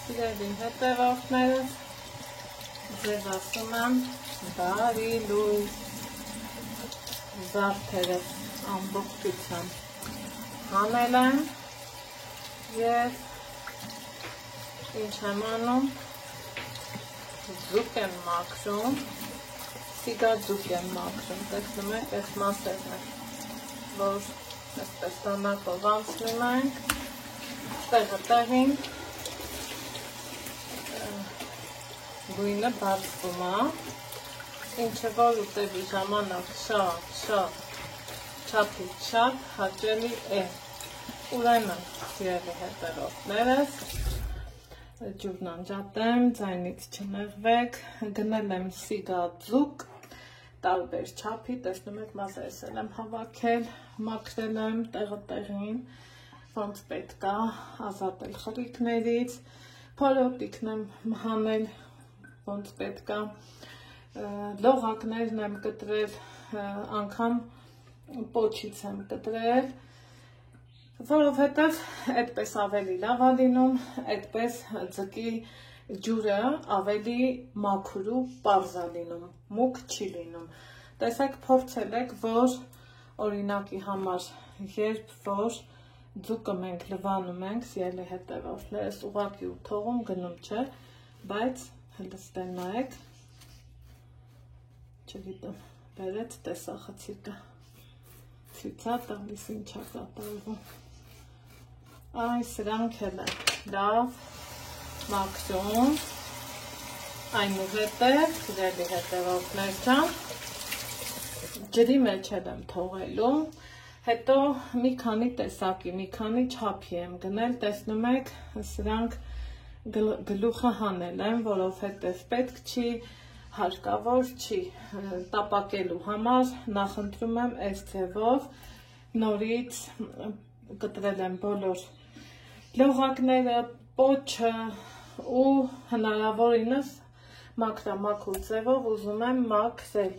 Սիրելի հետևորդներս, ձեզ ասում եմ բարի լույս, զարդերս ամբողջությամբ հանել եմ և ինչ եմ անում, ձուկ եմ մաքրում, սիգա ձուկ եմ մաքրում, տեսնում եք, այս մասերն են, որ այսպես դանակով անցնում ենք, տեղը տեղին, գույնը բացվում է, ինչը որ ուտելու ժամանակ չափից շատ հաճելի է։ Ուրեմն, սիրելի հետևորդներս, ջուրն անջատեմ, ձայնից չնեղվեք, գնել եմ սիգա ձուկ, տարբեր չափի, տեսնում եք, մասերս եմ հավաքել, մաքրել եմ տեղը տեղին, ոնց պետք է ազատել խրիկներից, փորոտիկն եմ հանել, ոնց պետք է, լողակներն եմ կտրել, անգամ պոչից եմ կտրել, որովհետև այդպես ավելի լավ է լինում, այդպես ձկի ջուրը ավելի մաքուր ու պարզ է լինում, մուգ չի լինում։ Տեսեք, փորձել եք, որ օրինակի համար, երբ որ ձուկը մենք լվանում ենք, սիրելի հետևորդներս, ուղղակի ու թողում գնում չէ, բայց հլստեն նայեք, չգիտեմ, բերեց տեսախցիկը, ցույց է տալիս ինչ է կատարվում։ Այ սրանք էլ են լավ մաքրում, այնուհետև, սիրելի հետևորդներ ջան, ջրի մեջ եմ թողելու, հետո մի քանի տեսակի, մի քանի չափի եմ գնել, տեսնում եք, սրանք գլուխը հանել եմ, որովհետև պետք չի, հարկավոր չի տապակելու համար, նախընտրում եմ այս ձևով, նորից կտրել եմ բոլոր լողակները, պոչը ու հնարավորինս մաքրամաքուր ձևով ուզում եմ մաքրել,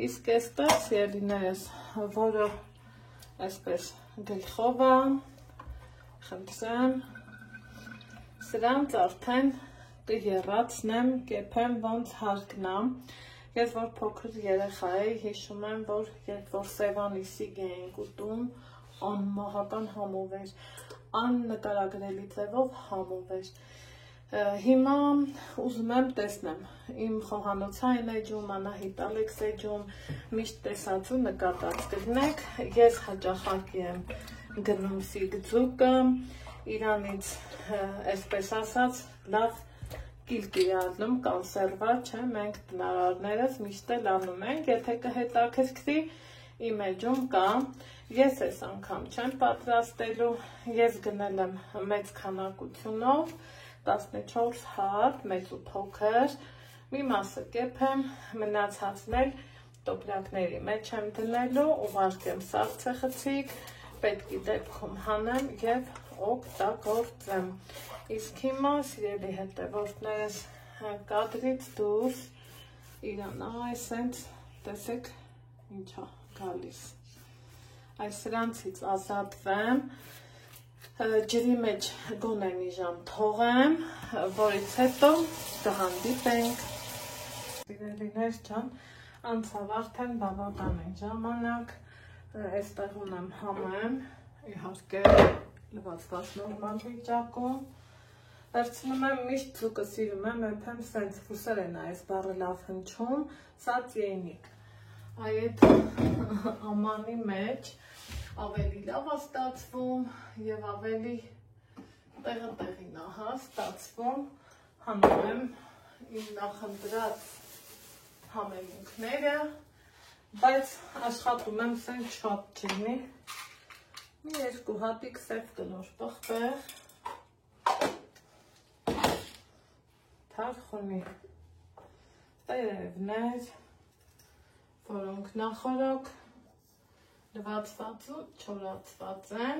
իսկ այստեղ սիրելիներս, որը այսպես գլխով է, խնդրեմ, սրանց արդեն կեռացնեմ, կեփեմ ոնց հարկնամ, ես որ փոքր երեխա էի, հիշում եմ, որ երբ որ Սևանի սիգ էինք ուտում, անմահական համով էր, աննկարագրելի ձևով համով էր։ Հիմա ուզում եմ տեսնեմ, իմ խոհանոցային էջում, Անահիտ Ալեքս էջում, միշտ տեսած ու նկատած կգնեք, ես հաճախակի եմ գնում սիգ ձուկը, իրանից, այսպես ասած, լավ կիլկի անում, կոնսերվա, չէ, մենք տնարարներս միշտ էլ անում ենք, եթե կհետաքրքրի, իմ էջում կա, ես այս անգամ չեմ պատրաստելու, ես գնել եմ մեծ քանակությունով, 14 հատ, մեծ ու փոքր, մի մասը կեփեմ, մնացածն էլ տոպրակների մեջ եմ դնելու, ուղարկեմ սառցեխցիկ, պետքի դեպքում հանեմ և օգտագործեմ։ Իսկ հիմա, սիրելի հետևորդներս, կադրից դուրս իրան այսենց, տեսեք ինչ է գալիս։ Այս սրանցից ազատվեմ, ջրի մեջ գոնե մի ժամ թողեմ, որից հետո կհանդիպենք։ Սիրելիներ ջան, անցավ արդեն բավական է ժամանակ, այստեղ ունեմ համեմ, իհարկե լվացված նորմալ վիճակում, վերցնում եմ միշտ ձուկը սիրում եմ, եփեմ սենց ֆուսերեն այս բառը լավ հնչում, սա ծիենիկ, այդ ամանի մեջ ավելի լավ է ստացվում և ավելի տեղը տեղին ահա ստացվում, հանում եմ իմ նախընտրած համեմունքները, բայց աշխատում եմ սենց շատ չլինի, մի երկու հատիկ սև կլոր պղպեղ, թարխունի տերևներ, որոնք նախորոք լվացված ու չորացված են,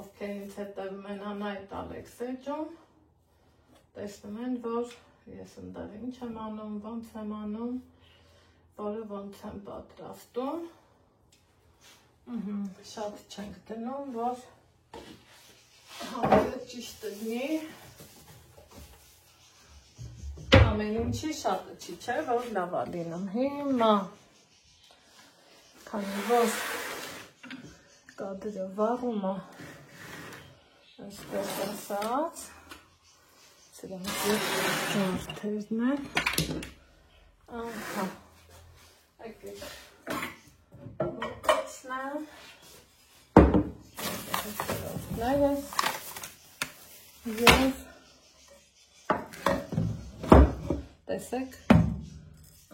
ովքեր ինձ հետևում են Անահիտ Ալեքս էջում, տեսնում են, որ ես ընդեղ ինչ եմ անում, ոնց եմ անում, որը ոնց եմ պատրաստում, շատ չենք դնում, որ համերը ճիշտ լինի, ամեն ինչի շատը չի, չէ, որ լավ է լինում։ Հիմա քանի որ կադրը վառում է, այսպես ասած, սրանք ջարդերն են, ահա, եկեք մոտեցնեմ, և տեսեք,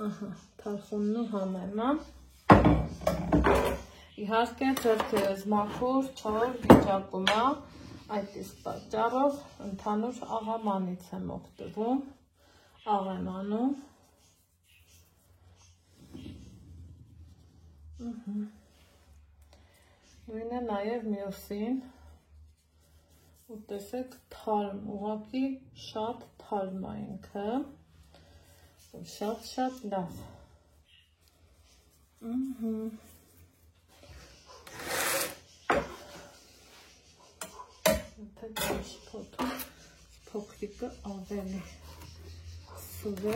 ահա, թարխունն ու համեմը, իհարկե ձեռքերս մաքուր, չոր վիճակում է, այդ իսկ պատճառով ընդհանուր աղամանից եմ օգտվում, աղ եմ անում, նույնը նաև մյուսին, ու տեսեք թարմ, ուղղակի շատ թարմ է ինքը, ու շատ լավ, Եթե շփոթում, փոքրիկը ավելի սուր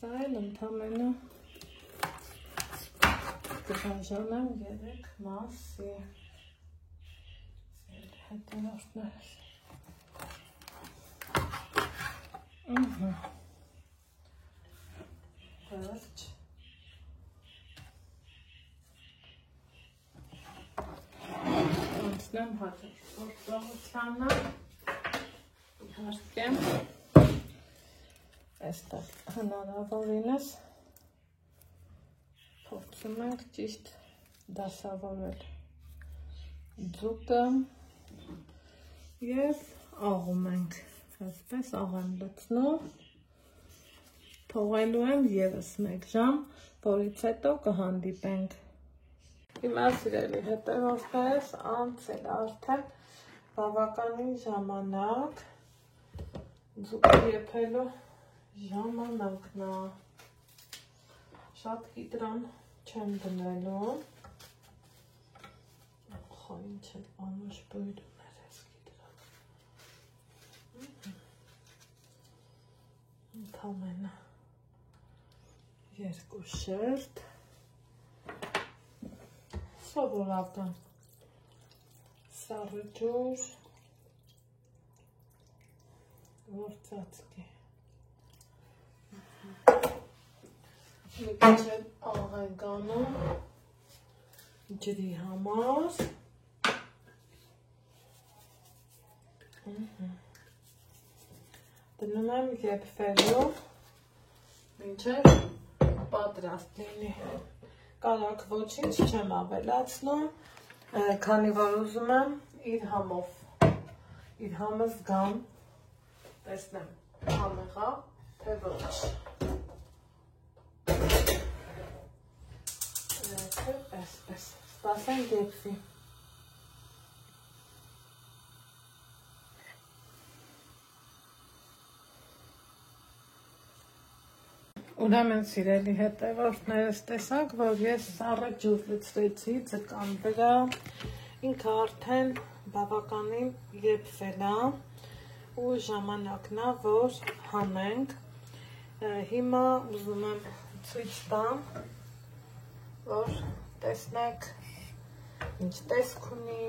Սա էլ ընդամենը կբաժանեմ 3 մասի, հետևորդներս, վերջ, անցնեմ հաջորդ գործողությանը, իհարկե, այստեղ հնարավորինս փորձում ենք ճիշտ դասավորել ձուկը և աղում ենք, այսպես աղ եմ լցնում, թողելու եմ ևս 1 ժամ, որից հետո կհանդիպենք։ Հիմա սիրելի հետևորդներս, անցել արդեն բավականին ժամանակ, ձուկը եփելու ժամանակն է, շատ կիտրոն չեմ դնելու, խո ինչ էլ անուշ բույր ուներ ես կիտրոն, ընդամենը 2 շերտ, սովորական սառը ջուր, որ ծածկի, մի քիչ էլ աղ ենք անում ջրի համար, դնում եմ եփվելու, մինչև պատրաստ լինի, կարագ ոչինչ չեմ ավելացնում, քանի որ ուզում եմ իր համը զգամ, տեսնեմ համեղա, թե ոչ, այսպես, սպասենք եփվի։ Ուրեմն սիրելի հետևորդներս տեսակ, որ ես սառը ջուր լցրեցի ձկան վրա, ինքը արդեն բավականին եփվել է ու ժամանակն է, որ հանենք, հիմա ուզում եմ ցույց տամ, որ տեսնեք ինչ տեսք ունի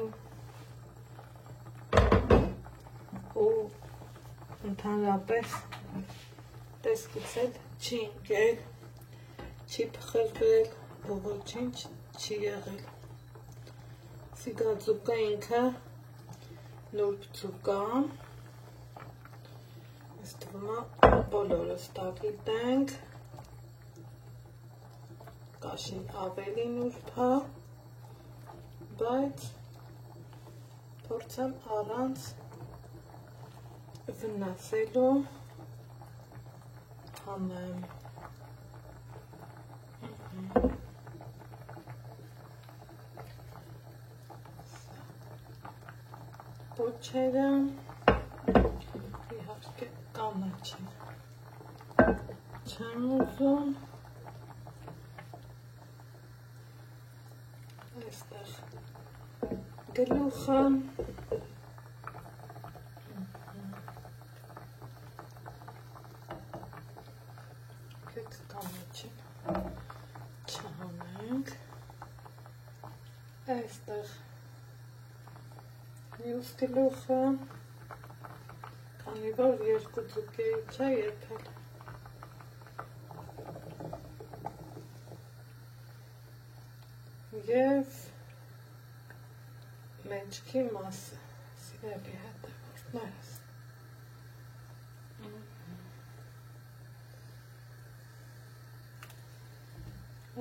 ու ընդհանրապես տեսքից էլ չի ընկել, չի փխրվել, ոչինչ չի եղել։ Սիգաձուկը ինքը նուրբ ձուկ է, այս թվում է բոլորս դա գիտենք, կաշին ավելի նուրբ է, բայց փորձեմ առանց վնասելու հանեմ պոչերը, իհարկե կանաչին չեմ ուզում, այստեղ գլուխը, գետ կանաչին չհանենք, այստեղ մյուս գլուխը, քանի որ երկու ձուկերի չէ եփել, և մեջքի մասը, սիրելի հետևորդներս։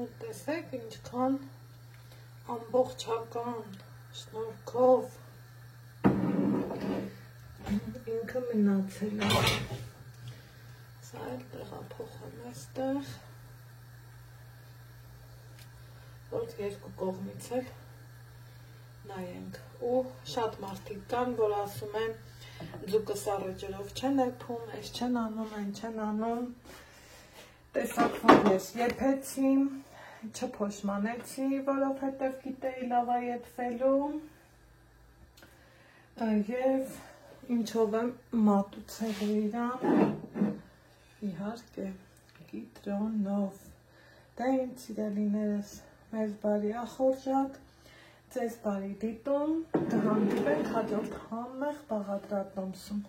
Ու տեսեք ինչքան ամբողջական շնորհքով ինքը մնացել է։ Սա էլ տեղափոխեմ այստեղ, որ երկու կողմից էլ նայենք, ու շատ մարդիկ կան, որ ասում են ձուկը սառը ջրով չեն եփում, այս չեն անում, այն չեն անում, տեսակ որ ես եփեցի, չփոշմանեցի, որովհետև գիտեի լավ է եփվելու, և ինչով եմ մատուցելու իրան, իհարկե կիտրոնով, դա իմ սիրելիներս, մեզ բարի ախորժակ, ձեզ բարի դիտում, կհանդիպենք հաջորդ համեղ բաղադրատոմսում։